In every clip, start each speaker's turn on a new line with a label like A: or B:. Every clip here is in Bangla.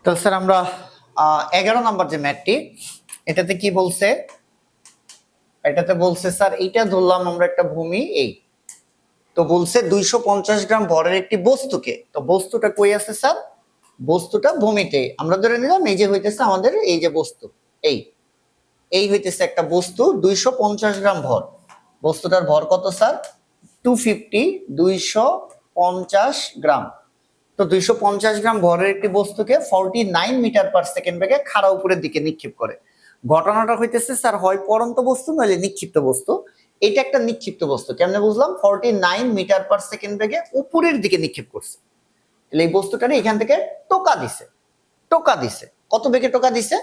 A: তাহলে স্যার আমরা 11 নম্বর যে ম্যাথটি, এটাতে কি বলছে? এটাতে বলছে স্যার এইটা ধরলাম আমরা একটা ভূমি, এই তো বলছে 250 গ্রাম ভরের একটি বস্তুকে, তো বস্তুটা কই আছে স্যার? বস্তুটা ভূমিতে। আমরা ধরে নিলাম এই যে হইতেছে আমাদের এই যে বস্তু, এই এই হইতেছে একটা বস্তু 250 গ্রাম ভর। বস্তুটার ভর কত স্যার? 250, 250 গ্রাম। তো 250 গ্রাম ভরের একটি বস্তুকে 49 মিটার পার সেকেন্ড বেগে খাড়া উপরের দিকে নিক্ষেপ করে। ঘটনাটা হইতেছে স্যার হয় পড়ন্ত বস্তু নইলে নিক্ষিপ্ত বস্তু। এটা একটা নিক্ষিপ্ত বস্তু, কেমনে বুঝলাম? 49 মিটার পার সেকেন্ড বেগে উপরের দিকে নিক্ষেপ করছে। তাহলে এই বস্তুটারে এখান থেকে টোকা দিছে। টোকা দিছে কত বেগে? টোকা দিছে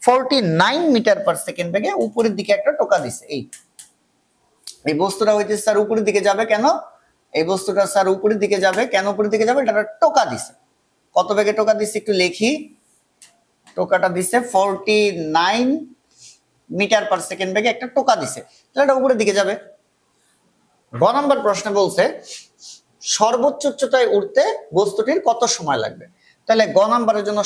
A: 49 মিটার পার সেকেন্ড বেগে উপরের দিকে একটা টোকা দিছে। এই বস্তুটা হইতেছে স্যার উপরের দিকে যাবে কেন? এই বস্তুটা স্যার উপরের দিকে যাবে কেন? উপরের দিকে যাবে, এটা টোকা দিছে। কত বেগে টোকা দিছে একটু লিখি। টোকাটা দিছে 49 মিটার পার সেকেন্ড বেগে একটা টোকা দিছে, তাহলে এটা উপরের দিকে যাবে। গ নম্বর প্রশ্ন বলছে সর্বোচ্চ উচ্চতায় উঠতে বস্তুটির কত সময় লাগবে? তাহলে গ নম্বরের জন্য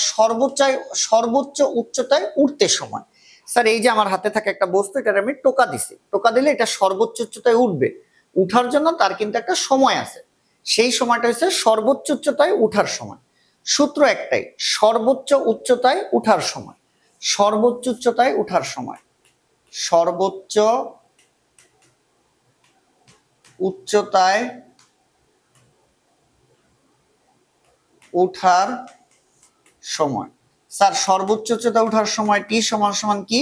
A: সর্বোচ্চ উচ্চতায় উঠতে সময়। স্যার এই যে আমার হাতে থাকে একটা বস্তু, এটার আমি টোকা দিছি, টোকা দিলে এটা সর্বোচ্চ উচ্চতায় উঠবে। উঠার জন্য তার কিন্তু একটা সময় আছে, সেই সময়টা হচ্ছে সর্বোচ্চ উচ্চতায় উঠার সময়। সূত্র একটাই, সর্বোচ্চ উচ্চতায় উঠার সময়। সর্বোচ্চ উচ্চতায় উঠার সময়, সর্বোচ্চ উচ্চতায় উঠার সময়। স্যার সর্বোচ্চ উচ্চতা উঠার সময় টি সমান সমান কি?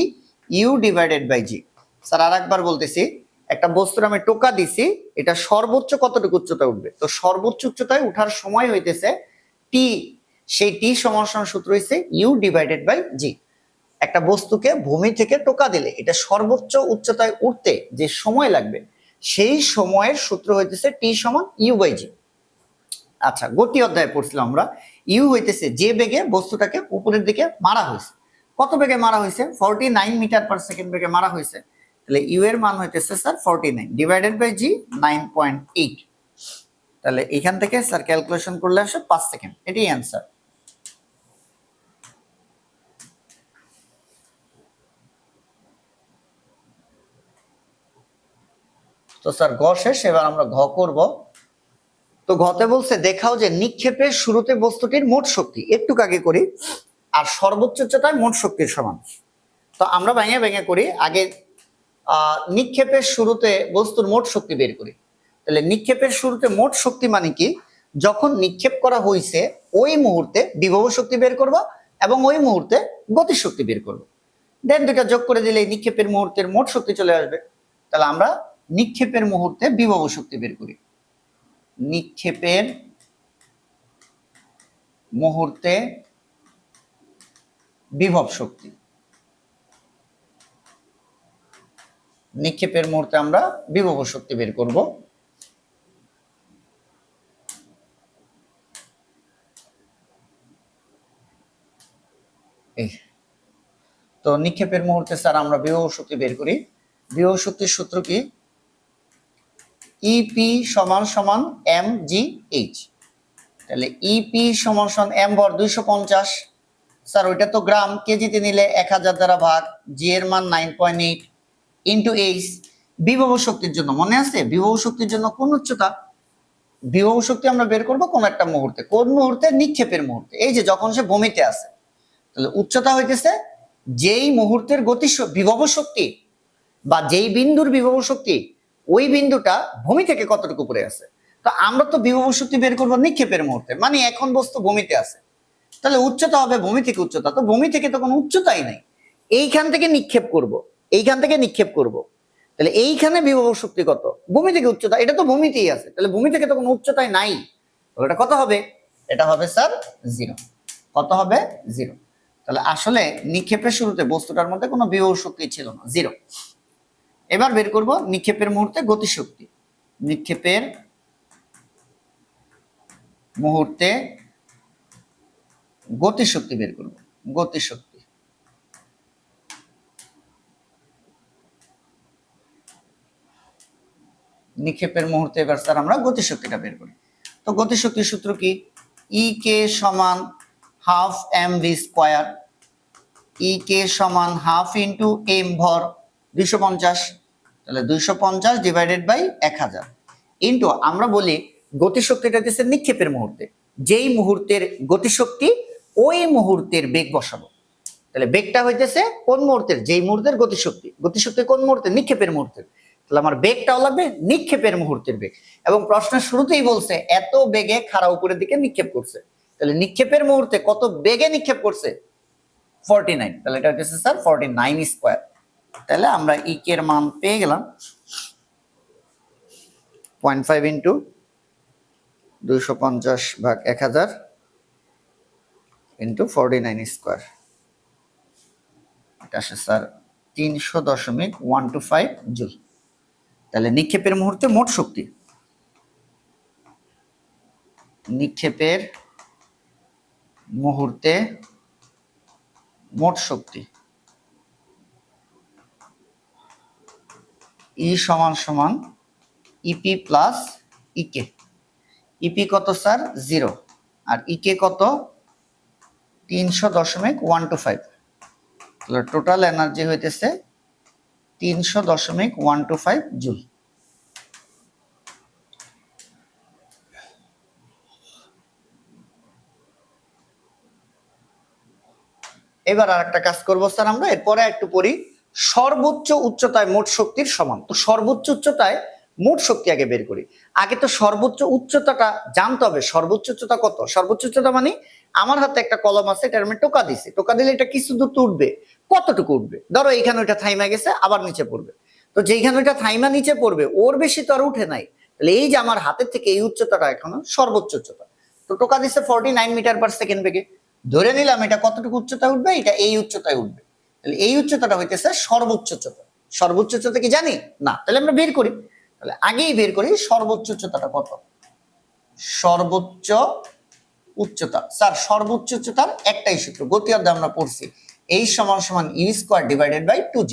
A: U divided by G. Sir আরেকবার বলতেছি, একটা বস্তুর আমি টোকা দিছি, এটা সর্বোচ্চ কতটুকু উচ্চতা উঠবে? তো সর্বোচ্চ উচ্চতায় উঠার সময় হইতেছে টি, সেই টি সমান সমান সূত্র হইছে ইউ ডিভাইডেড বাই জি। একটা বস্তুকে ভূমি থেকে টোকা দিলে এটা সর্বোচ্চ উচ্চতায় উঠতে যে সময় লাগবে, সেই সময়ের সূত্র হইতেছে টি সমান ইউ বাই জি। আচ্ছা, গতি অধ্যায়ে পড়ছিলাম আমরা, ইউ হইতেছে যে বেগে বস্তুটাকে উপরের দিকে মারা হয়েছে। কত বেগে মারা হয়েছে? 49 মিটার পার সেকেন্ড বেগে মারা হয়েছে। তাহলে ইউ এর মান হইতেছে স্যার 49 ডিভাইডেড বাই জি 9.8। তাহলে এখান থেকে স্যার ক্যালকুলেশন করলে আসে 5 সেকেন্ড, এটাই অ্যান্সার। তো স্যার গ শেষ, এবার আমরা ঘ করব। তো ঘতে বলছে দেখাও যে নিক্ষেপের শুরুতে বস্তুটির মোট শক্তি, একটু আগে করি, আর সর্বোচ্চ উচ্চতায় মোট শক্তির সমান। তো আমরা ভেঙে ভেঙে করি, আগে নিক্ষেপের শুরুতে বস্তুর মোট শক্তি বের করি। তাহলে নিক্ষেপের শুরুতে মোট শক্তি মানে কি? যখন নিক্ষেপ করা হয়েছে ওই মুহূর্তে বিভব শক্তি বের করব এবং ওই মুহূর্তে গতি শক্তি বের করব। দেন দুটা যোগ করে দিলে নিক্ষেপের মুহূর্তের মোট শক্তি চলে আসবে। তাহলে আমরা নিক্ষেপের মুহূর্তে বিভব শক্তি বের করি। নিক্ষেপের মুহূর্তে বিভব শক্তি, নিক্ষেপের মুহূর্তে আমরা বিভব শক্তি বের করব। তো নিক্ষেপের মুহূর্তে স্যার আমরা বিভব শক্তি বের করি। বিভব শক্তির সূত্র কি? ইপি সমান সমান এম জি এইচ। তাহলে ইপি সমান সমান এম ভর 250, স্যার ওইটা তো গ্রাম, কেজিতে নিলে 1000 দ্বারা ভাগ, জি এর মান 9.8 ইন্টু এইচ। বিভব শক্তির জন্য মনে আছে, বিভব শক্তির জন্য কোন উচ্চতা? বিভব শক্তি আমরা বের করব কোন একটা মুহূর্তে, কোন মুহূর্তে? নিক্ষেপের মুহূর্তে, এই যে যখন সে ভূমিতে আছে। তাহলে উচ্চতা হইতেছে যেই মুহূর্তের গতি বিভব শক্তি বা যেই বিন্দুর বিভব শক্তি, ওই বিন্দুটা ভূমি থেকে কতটুকু উপরে আছে। তো আমরা তো বিভব শক্তি বের করবো নিক্ষেপের মুহূর্তে, মানে এখন বস্তু ভূমিতে আছে, তাহলে উচ্চতা হবে ভূমি থেকে উচ্চতা। তো ভূমি থেকে তো কোনো উচ্চতাই নাই, এইখান থেকে নিক্ষেপ করব, এইখান থেকে নিক্ষেপ করব। তাহলে এইখানে বিভব শক্তি কত? ভূমি থেকে উচ্চতা, এটা তো ভূমিতেই আছে, তাহলে ভূমি থেকে তো কোনো উচ্চতাই নাই। এটা কত হবে? এটা হবে স্যার 0। কত হবে? 0। তাহলে আসলে নিক্ষেপের শুরুতে বস্তুটার মধ্যে কোনো বিভব শক্তি ছিল না, 0। এবার বের করব নিক্ষেপের মুহূর্তে গতিশক্তি। নিক্ষেপের মুহূর্তে গতিশক্তি বের করব, গতিশক্তি। নিক্ষেপের মুহূর্তে এবার স্যার আমরা গতিশক্তিটা বের করি। তো গতিশক্তির সূত্র কি? ই কে সমান হাফ এম ভি স্কোয়ার, ই কে সমান হাফ ইন্টু এম ভর 250, তাহলে 250 ডিভাইডেড বাই 1000 ইন্টু আমরা বলি গতিশক্তিটা দিচ্ছে নিক্ষেপের মুহূর্তে, যেই মুহূর্তের গতিশক্তি ওই মুহূর্তের বেগ বসাবো। তাহলে বেগটা হইতেছে কোন মুহূর্তের, যেই মুহূর্তের গতিশক্তি, গতিশক্তি কোন মুহূর্তে, নিক্ষেপের মুহূর্তে, তাহলে আমার বেগটাও লাগবে নিক্ষেপের মুহূর্তের বেগ। এবং প্রশ্নের শুরুতেই বলছে এত বেগে খাড়া উপরের দিকে নিক্ষেপ করছে, তাহলে নিক্ষেপের মুহূর্তে কত বেগে নিক্ষেপ করছে 49, তাহলে এটা হচ্ছে স্যার 49 স্কয়ার। তাহলে আমরা ই কে এর মান পেয়ে গেলাম 0.5 ইন্টু 250 ভাগ 1000 ইন্টু 49 স্কয়ার, এটা আসে স্যার 300.125 জুল। তাহলে নিক্ষেপের মুহূর্তে মোট শক্তি, নিক্ষেপের মুহূর্তে মোট শক্তি ই সমান সমান ইপি প্লাস ইকে। ইপি কত স্যার 0 আর ইকে কত 300.125, তাহলে টোটাল এনার্জি হইতেছে 300.125 জুল। এবার আর একটা কাজ করবো স্যার আমরা, এরপরে একটু পড়ি সর্বোচ্চ উচ্চতায় মোট শক্তির সমান। তো সর্বোচ্চ উচ্চতায় মোট শক্তি আগে বের করি। আগে তো সর্বোচ্চ উচ্চতাটা জানতে হবে, সর্বোচ্চ উচ্চতা কত। সর্বোচ্চ উচ্চতা মানে আমার হাতে একটা কলম আছে, এটার আমি টোকা দিছি, টোকা দিলে এটা কিছু দূর উঠবে, কতটুকু উঠবে, ধরো এইখানে ওইটা থাইমা গেছে আবার নিচে পড়বে, তো যেইখানে ওইটা থাইমা নিচে পড়বে ওর বেশি তো আর উঠে নাই, তাহলে এই যে আমার হাতের থেকে এই উচ্চতাটা এখন সর্বোচ্চ উচ্চতা। তো টোকা দিছে 49 মিটার পার সেকেন্ড বেগে, ধরে নিলাম এটা কতটুকু উচ্চতায় উঠবে, এটা এই উচ্চতায় উঠবে, তাহলে এই উচ্চতাটা হইতেছে সর্বোচ্চ উচ্চতা। সর্বোচ্চ উচ্চতা কি জানি না, তাহলে আমরা বের করি। তাহলে আগেই বের করি সর্বোচ্চ উচ্চতাটা কত। সর্বোচ্চ উচ্চতা স্যার, সর্বোচ্চ উচ্চতার একটাই সূত্র, গতি অধ্যায়ে আমরা পড়ছি, এই সমান সমান you square divided by 2g।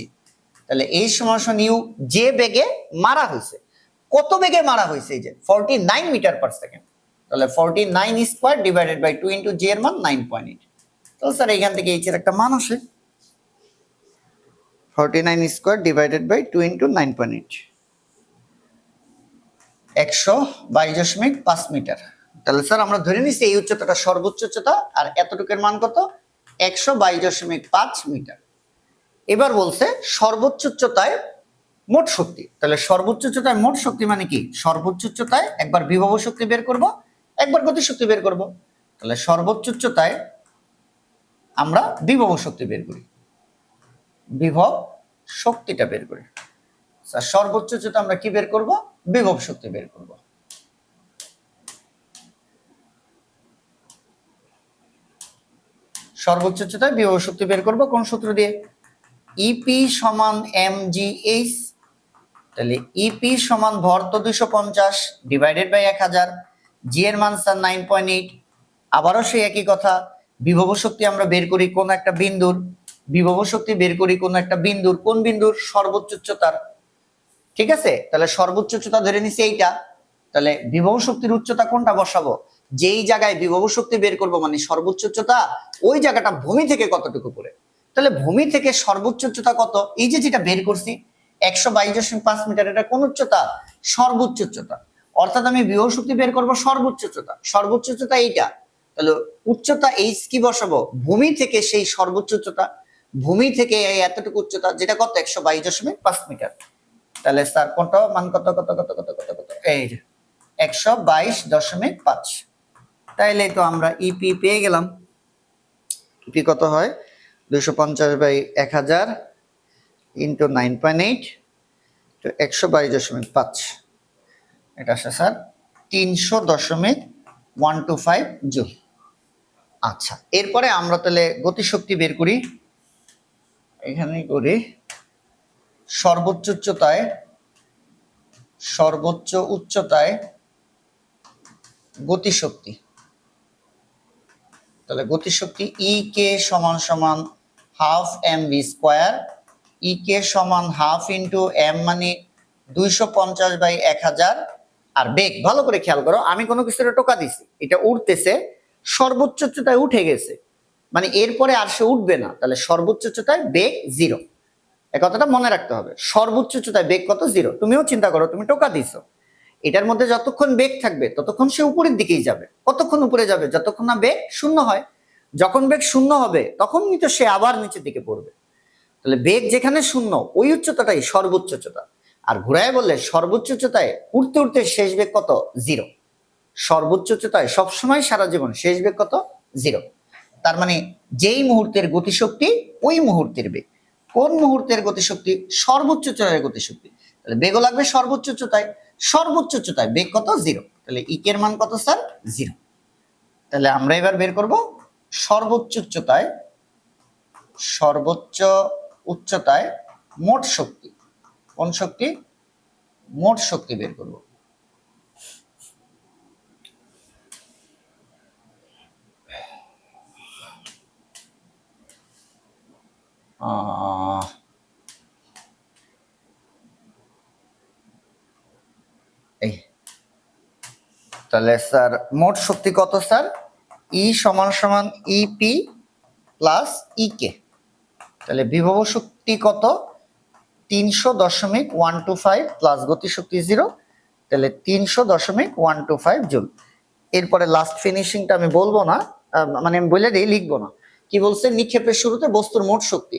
A: তাহলে এই সমান সমান ইউ যে বেগে মারা হয়েছে, কত বেগে মারা হয়েছে, এই যে 49 মিটার পার সেকেন্ড, তাহলে 49 স্কয়ার ডিভাইডেড বাই 2 ইন্টু জি এর মান 9.8। তো স্যার এখান থেকে এইচ এর একটা মান আসে 49 স্কয়ার ডিভাইডেড বাই 2 ইন্টু 9.8, 122.5 মিটার। তাহলে স্যার আমরা ধরে নিচ্ছি এই উচ্চতাটা সর্বোচ্চ উচ্চতা, আর এতটুকুর মান কত 122.5 মিটার। এবার বলছে সর্বোচ্চ উচ্চতায় মোট শক্তি, তাহলে সর্বোচ্চ উচ্চতায় মোট শক্তি মানে কি, সর্বোচ্চ উচ্চতায় একবার বিভব শক্তি বের করব, একবার গতি শক্তি বের করব। তাহলে সর্বোচ্চ উচ্চতায় আমরা বিভব শক্তি বের করি, বিভব শক্তিটা বের করি। স্যার সর্বোচ্চ উচ্চতা আমরা কি বের করব, বিভব শক্তি বের করব। সর্বোচ্চ উচ্চতায় বিভব শক্তি বের করব কোন সূত্র দিয়ে, ইপি সমান mgh। তাহলে ইপি সমান ভর তো 250 ডিভাইডেড বাই 1000, জি এর মান স্যার 9.8। আবারও সেই একই কথা, বিভব শক্তি আমরা বের করি কোন একটা বিন্দুর, বিভব শক্তি বের করি কোন একটা বিন্দুর, কোন বিন্দুর, সর্বোচ্চ উচ্চতার। ঠিক আছে, তাহলে সর্বোচ্চ উচ্চতা ধরে নিছি এইটা, তাহলে বিভব শক্তির উচ্চতা কোনটা বসাবো, যেই জায়গায় বিভব শক্তি বের করব মানে সর্বোচ্চ উচ্চতা, ওই জায়গাটা ভূমি থেকে কতটুকু পড়ে। তাহলে ভূমি থেকে সর্বোচ্চ উচ্চতা কত, এই যে যেটা বের করছি 122.5 মিটার, এটা কোন উচ্চতা, সর্বোচ্চ উচ্চতা। অর্থাৎ আমি বিভব শক্তি বের করব সর্বোচ্চ উচ্চতা, সর্বোচ্চ উচ্চতা এইটা, তাহলে উচ্চতা এইচ কি বসাবো, ভূমি থেকে সেই সর্বোচ্চ উচ্চতা, ভূমি থেকে এই এতটুকু উচ্চতা যেটা কত 122.5 মিটার। তাহলে স্যার কোনটা মান কত কত কত কত কত কত, এই যে 122.5। তাইলে তো আমরা ইপি পেয়ে গেলাম। ইপি কত হয় 250/1000 ইন্টু 9.8 তো 122.5, এটা আসে স্যার 300.125 জুল। আচ্ছা, এরপরে আমরা তাহলে গতিশক্তি বের করি, এখানেই করি সর্বোচ্চ উচ্চতায়, সর্বোচ্চ উচ্চতায় গতিশক্তি। তাহলে গতিশক্তি ই কে সমান সমান হাফ এম ভি স্কোয়ার, ই কে সমান হাফ ইন্টু এম মানে 250/1000, আর বেগ ভালো করে খেয়াল করো, আমি কোনো কিছুর টোকা দিছি, এটা উঠতেছে সর্বোচ্চ উচ্চতায় উঠে গেছে, মানে এরপরে আর সে উঠবে না, তাহলে সর্বোচ্চ উচ্চতায় বেগ 0। এই কথাটা মনে রাখতে হবে। সর্বোচ্চ উচ্চতায় বেগ কত? 0। তুমিও চিন্তা করো, তুমি টোকা দিছো, এটার মধ্যে যতক্ষণ বেগ থাকবে ততক্ষণ সে উপরের দিকেই যাবে। কতক্ষণ উপরে যাবে? যতক্ষণ না বেগ শূন্য হয়। যখন বেগ শূন্য হবে তখনই তো সে আবার নিচের দিকে পড়বে। তাহলে বেগ যেখানে শূন্য ওই উচ্চতাটাই সর্বোচ্চ উচ্চতা। আর ঘুরায় বললে সর্বোচ্চ উচ্চতায় উঠতে উঠতে শেষ বেগ কত? 0। সর্বোচ্চ উচ্চতায় সবসময় সারা জীবন শেষ বেগ কত? 0। তার মানে যেই মুহূর্তের গতিশক্তি ওই মুহূর্তের বেগ। কোন মুহূর্তের গতিশক্তি? সর্বোচ্চ উচ্চতায় গতিশক্তি। তাহলে বেগও লাগবে সর্বোচ্চ উচ্চতায়। সর্বোচ্চ উচ্চতায় বেগ কত? 0। তাহলে ইকের মান কত স্যার? 0। তাহলে আমরা এবার বের করব সর্বোচ্চ উচ্চতায়, সর্বোচ্চ উচ্চতায় মোট শক্তি। কোন শক্তি? মোট শক্তি বের করব। তাহলে স্যার মোট শক্তি কত স্যার? ই সমান সমান ইপি প্লাস ইকে। তাহলে বিভব শক্তি কত? 300.125 প্লাস গতিশক্তি 0, তাহলে 300.125 জুল। এরপরে লাস্ট ফিনিশিংটা আমি বলবো না, মানে আমি বলে দিই, লিখবো না। কি বলছে? নিক্ষেপের শুরুতে বস্তুর মোট শক্তি।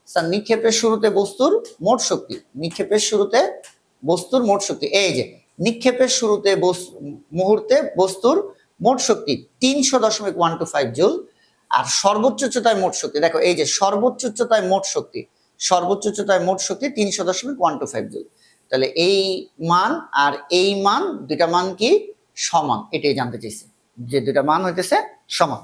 A: স্যার নিক্ষেপের শুরুতে বস্তুর মোট শক্তি, নিক্ষেপের শুরুতে বস্তুর মোট শক্তি, এই যে নিক্ষেপের শুরুতে মুহূর্তে বস্তুর মোট শক্তি 300.125 জুল। আর সর্বোচ্চ উচ্চতায় মোট শক্তি, দেখো এই যে সর্বোচ্চ উচ্চতায় মোট শক্তি, সর্বোচ্চ উচ্চতায় মোট শক্তি 300.125 জুল। তাহলে এই মান আর এই মান, দুইটা মান কি সমান? এটাই জানতে চাইছে, যে দুইটা মান হইতেছে সমান।